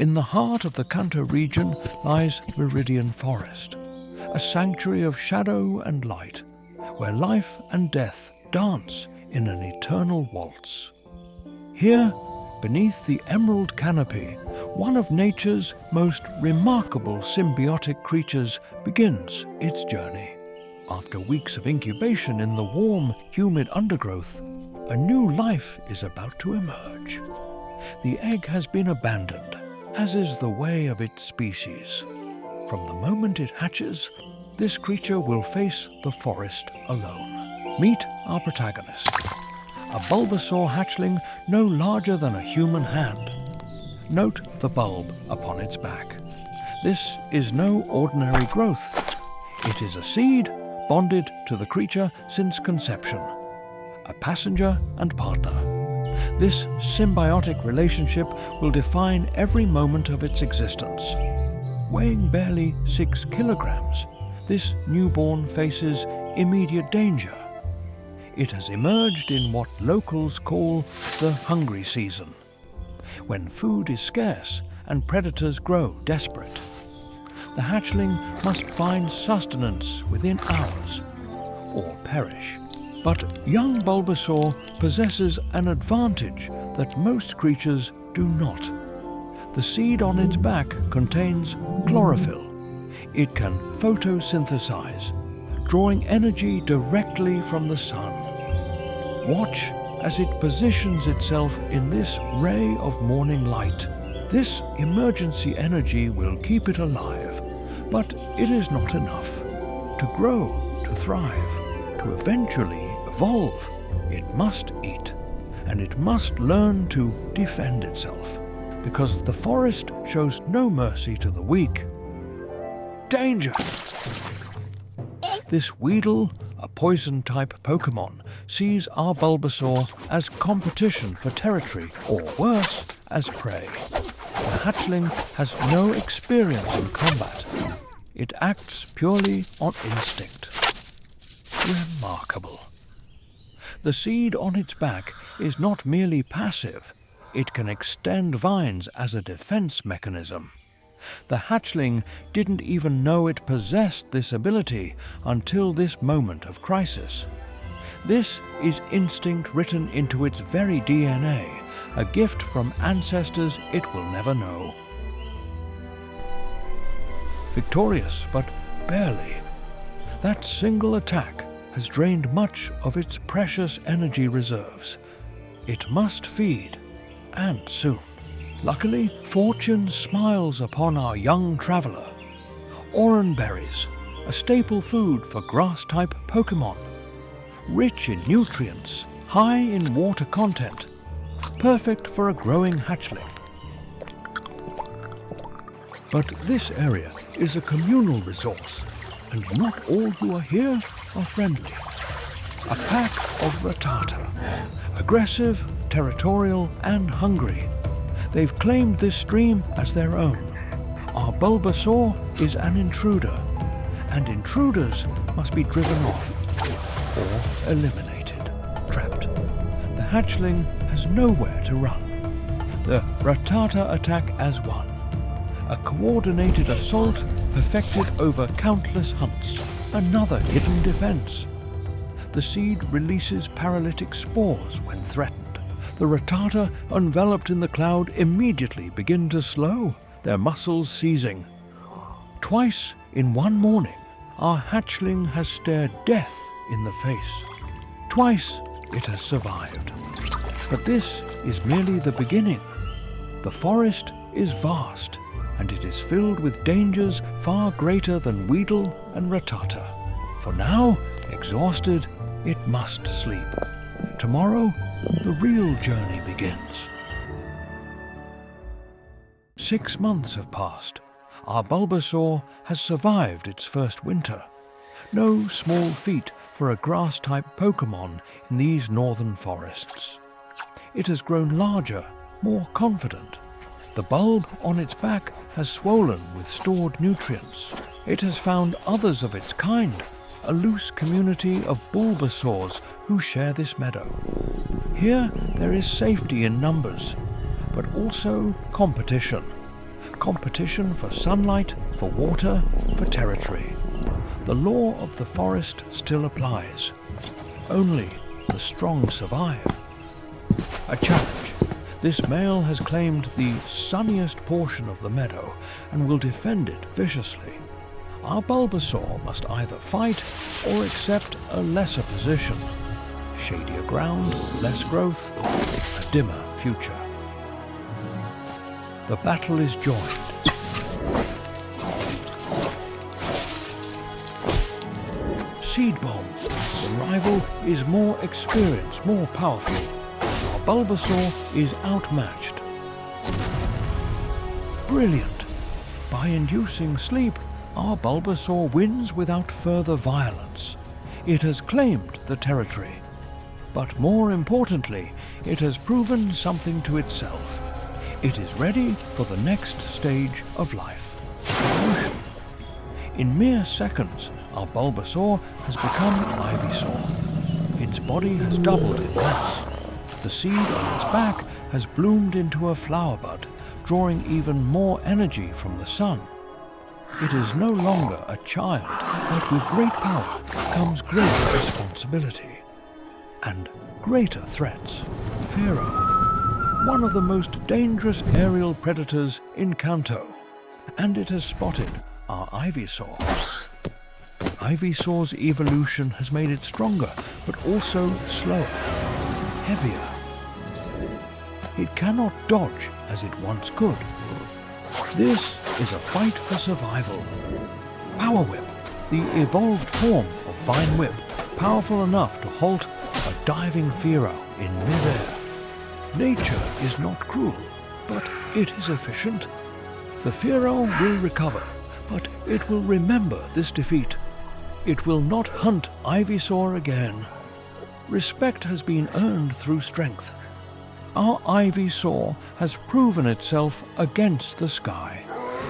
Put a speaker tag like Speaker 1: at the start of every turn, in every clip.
Speaker 1: In the heart of the Kanto region lies Viridian Forest, a sanctuary of shadow and light, where life and death dance in an eternal waltz. Here, beneath the emerald canopy, one of nature's most remarkable symbiotic creatures begins its journey. After weeks of incubation in the warm, humid undergrowth, a new life is about to emerge. The egg has been abandoned, as is the way of its species. From the moment it hatches, this creature will face the forest alone. Meet our protagonist, a Bulbasaur hatchling no larger than a human hand. Note the bulb upon its back. This is no ordinary growth. It is a seed bonded to the creature since conception, a passenger and partner. This symbiotic relationship will define every moment of its existence. Weighing barely 6 kilograms, this newborn faces immediate danger. It has emerged in what locals call the hungry season, when food is scarce and predators grow desperate. The hatchling must find sustenance within hours or perish. But young Bulbasaur possesses an advantage that most creatures do not. The seed on its back contains chlorophyll. It can photosynthesize, drawing energy directly from the sun. Watch as it positions itself in this ray of morning light. This emergency energy will keep it alive, but it is not enough. To grow, to thrive, to eventually evolve, it must eat, and it must learn to defend itself, because the forest shows no mercy to the weak. Danger! This Weedle, a poison-type Pokémon, sees our Bulbasaur as competition for territory, or worse, as prey. The hatchling has no experience in combat. It acts purely on instinct. Remarkable. The seed on its back is not merely passive, it can extend vines as a defense mechanism. The hatchling didn't even know it possessed this ability until this moment of crisis. This is instinct written into its very DNA, a gift from ancestors it will never know. Victorious, but barely. That single attack has drained much of its precious energy reserves. It must feed, and soon. Luckily, fortune smiles upon our young traveler. Oran berries, a staple food for grass-type Pokémon. Rich in nutrients, high in water content, perfect for a growing hatchling. But this area is a communal resource, and not all who are here are friendly. A pack of Rattata, aggressive, territorial, and hungry. They've claimed this stream as their own. Our Bulbasaur is an intruder, and intruders must be driven off or eliminated, trapped. The hatchling has nowhere to run. The Rattata attack as one, a coordinated assault perfected over countless hunts, another hidden defense. The seed releases paralytic spores when threatened. The Rattata, enveloped in the cloud, immediately begin to slow, their muscles seizing. Twice in one morning, our hatchling has stared death in the face. Twice it has survived. But this is merely the beginning. The forest is vast, and it is filled with dangers far greater than Weedle and Rattata. For now, exhausted, it must sleep. Tomorrow, the real journey begins. 6 months have passed. Our Bulbasaur has survived its first winter. No small feat for a grass-type Pokémon in these northern forests. It has grown larger, more confident. The bulb on its back has swollen with stored nutrients. It has found others of its kind, a loose community of Bulbasaurs who share this meadow. Here there is safety in numbers, but also competition. competition for sunlight, for water, for territory. The law of the forest still applies. Only the strong survive. A challenge. This male has claimed the sunniest portion of the meadow and will defend it viciously. Our Bulbasaur must either fight or accept a lesser position. Shadier ground, less growth, a dimmer future. The battle is joined. Seed Bomb. The rival is more experienced, more powerful. Our Bulbasaur is outmatched. Brilliant! By inducing sleep, our Bulbasaur wins without further violence. It has claimed the territory. But more importantly, it has proven something to itself. It is ready for the next stage of life, evolution. In mere seconds, our Bulbasaur has become Ivysaur. Its body has doubled in mass. The seed on its back has bloomed into a flower bud, drawing even more energy from the sun. It is no longer a child, but with great power comes greater responsibility. And greater threats. Fearsome, one of the most dangerous aerial predators in Kanto, and it has spotted our Ivysaur. Ivysaur's evolution has made it stronger, but also slower, heavier. It cannot dodge as it once could. This is a fight for survival. Power Whip, the evolved form of Vine Whip, powerful enough to halt a diving Fearsome in mid-air. Nature is not cruel, but it is efficient. The Fearsome will recover, but it will remember this defeat. It will not hunt Ivysaur again. Respect has been earned through strength. Our Ivysaur has proven itself against the sky,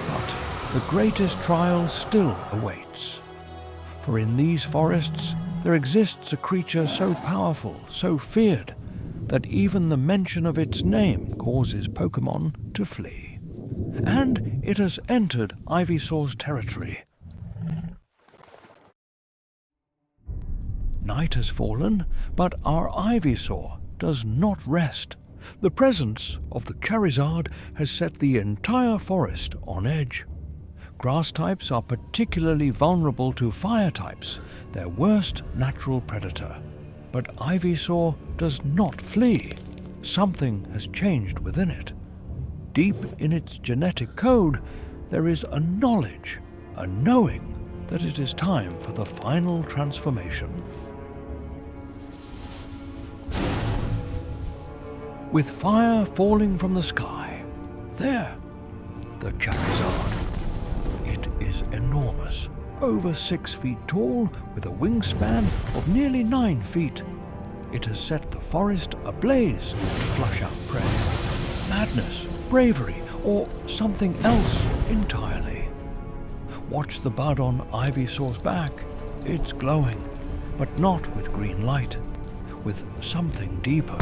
Speaker 1: but the greatest trial still awaits. For in these forests, there exists a creature so powerful, so feared, that even the mention of its name causes Pokémon to flee. And it has entered Ivysaur's territory. Night has fallen, but our Ivysaur does not rest. The presence of the Charizard has set the entire forest on edge. Grass types are particularly vulnerable to fire types, their worst natural predator. But Ivysaur does not flee. Something has changed within it. Deep in its genetic code, there is a knowledge, a knowing that it is time for the final transformation. With fire falling from the sky, there, the Charizard. It is enormous, over 6 feet tall, with a wingspan of nearly 9 feet. It has set the forest ablaze to flush out prey. Madness, bravery, or something else entirely. Watch the bud on Ivysaur's back. It's glowing, but not with green light, with something deeper,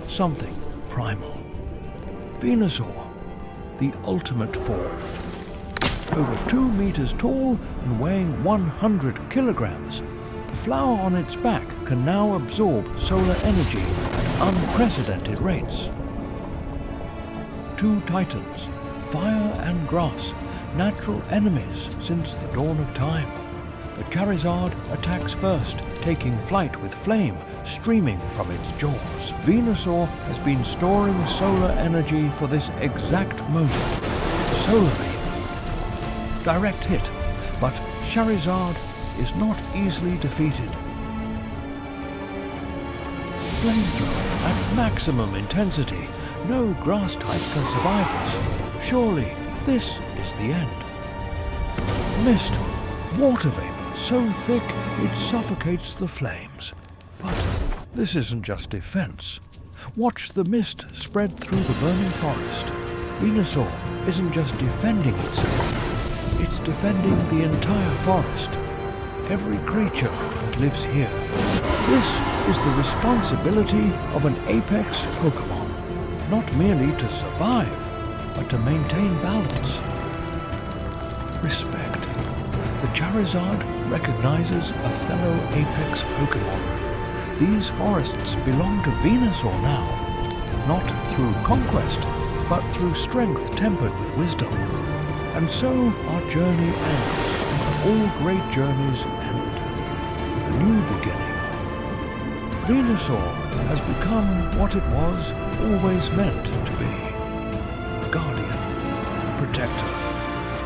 Speaker 1: something primal. Venusaur, the ultimate form. Over 2 meters tall and weighing 100 kilograms, the flower on its back can now absorb solar energy at unprecedented rates. 2 titans, fire and grass, natural enemies since the dawn of time. The Charizard attacks first, taking flight with flame streaming from its jaws. Venusaur has been storing solar energy for this exact moment. Solar beam. Direct hit, but Charizard is not easily defeated. Flamethrower at maximum intensity. No grass type can survive this. Surely this is the end. Mist, water vapor so thick it suffocates the flames. But this isn't just defense. Watch the mist spread through the burning forest. Venusaur isn't just defending itself. It's defending the entire forest. Every creature that lives here. This is the responsibility of an apex Pokémon. Not merely to survive, but to maintain balance. Respect. The Charizard recognizes a fellow apex Pokémon. These forests belong to Venusaur now, not through conquest, but through strength tempered with wisdom. And so our journey ends. All great journeys end with a new beginning. Venusaur has become what it was always meant to be: a guardian, a protector,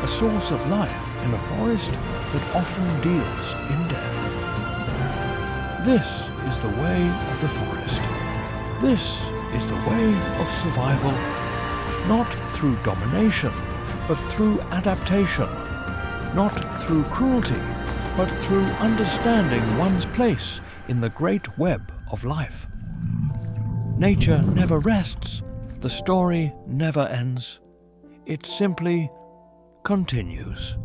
Speaker 1: a source of life in a forest that often deals in death. This is the way of the forest. This is the way of survival, not through domination, but through adaptation, not through cruelty, but through understanding one's place in the great web of life. Nature never rests. The story never ends. It simply continues.